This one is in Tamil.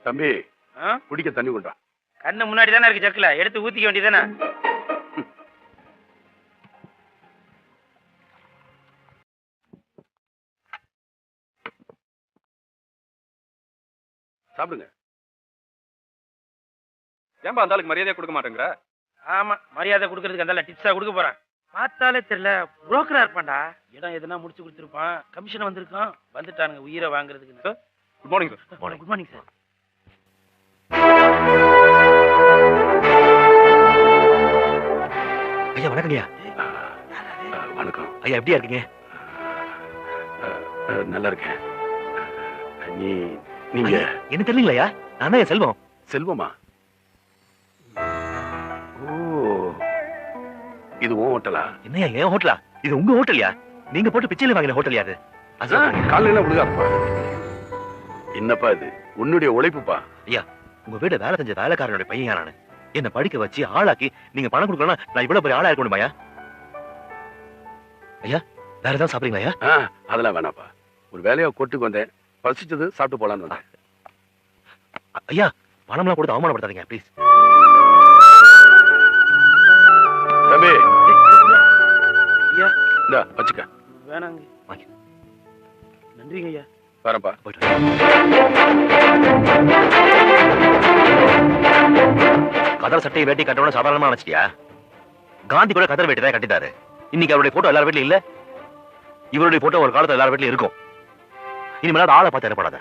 தம்பி குடிக்க தண்ணி கொண்டா. கண்ணு முன்னாடி தானே இருக்கு ஜக்குல, எடுத்து ஊத்திக்க வேண்டியதானே. சாப்பிடுங்க. ஏன்பா அந்த ஆளுக்கு மரியாதையா கொடுக்க மாட்டேங்கிற? ஆமா, மரியாதை கொடுக்கறதுக்கு அந்த டிப்ஸா கொடுக்க போறேன். பார்த்தாலே தெரியல, புரோக்கரா இருப்பான்டா. இடம் எதுனா முடிச்சு கொடுத்துருப்பான், கமிஷன் வந்திருக்கான். வந்துட்டானுங்க உயிரை வாங்குறதுக்கு. Sir good morning sir. Good morning sir. ஐயா வணக்கம் ஐயா. வணக்கம் ஐயா, எப்படியா இருக்கீங்க? நல்லா இருக்கேன். நீங்க என்ன தெரியலீங்களா ஐயா? நான் தான் செல்வம். செல்வமா? ஓ, இது உன் ஹோட்டலா? என்னையா என் ஹோட்டலா? இது உங்க ஹோட்டலியா? நீங்க போட்டு பிச்சையில வாங்கின ஹோட்டல் யாது? காலையில விழுகாப்பா. என்னப்பா இது? உன்னுடைய உழைப்புப்பா. ஐயா, உங்க வீடு வேலை செஞ்ச வேலைக்காரனுடைய பையன் நானு. என்ன படிக்க வச்சு ஆளாக்கி நீங்க பணம் கொடுக்கலாம், நான் இவ்வளவு பெரிய ஆளா இருக்கணும் ஐயா. ஐயா, வேற ஏதாவது சாப்பிடுறீங்களா ஐயா? அதெல்லாம் வேணாப்பா. ஒரு வேலையா கொட்டுக்கு வந்தேன், பசிச்சது சாப்பிட்டு போலான்னு வந்தேன். ஐயா, பணம்லாம் கொடுத்து அவமானப்படுத்தாதீங்க ப்ளீஸ். தம்பி ஐயா இந்தா வச்சுக்க. வேணாங்க. நன்றிங்க ஐயா. வரப்பா. கதர் சட்டையை வேட்டி கட்டணும் சாதாரணமா நினைச்சிட்டியா? காந்தி கூட கதர் வேட்டி தான் கட்டிட்டாரு. இன்னைக்கு அவருடைய போட்டோ எல்லார் வீட்லயும் இல்ல. இவருடைய போட்டோ ஒரு காலத்துல எல்லார் வீட்லயும் இருக்கும். இனிமேல் ஆளை பார்த்து ஏற்படாத.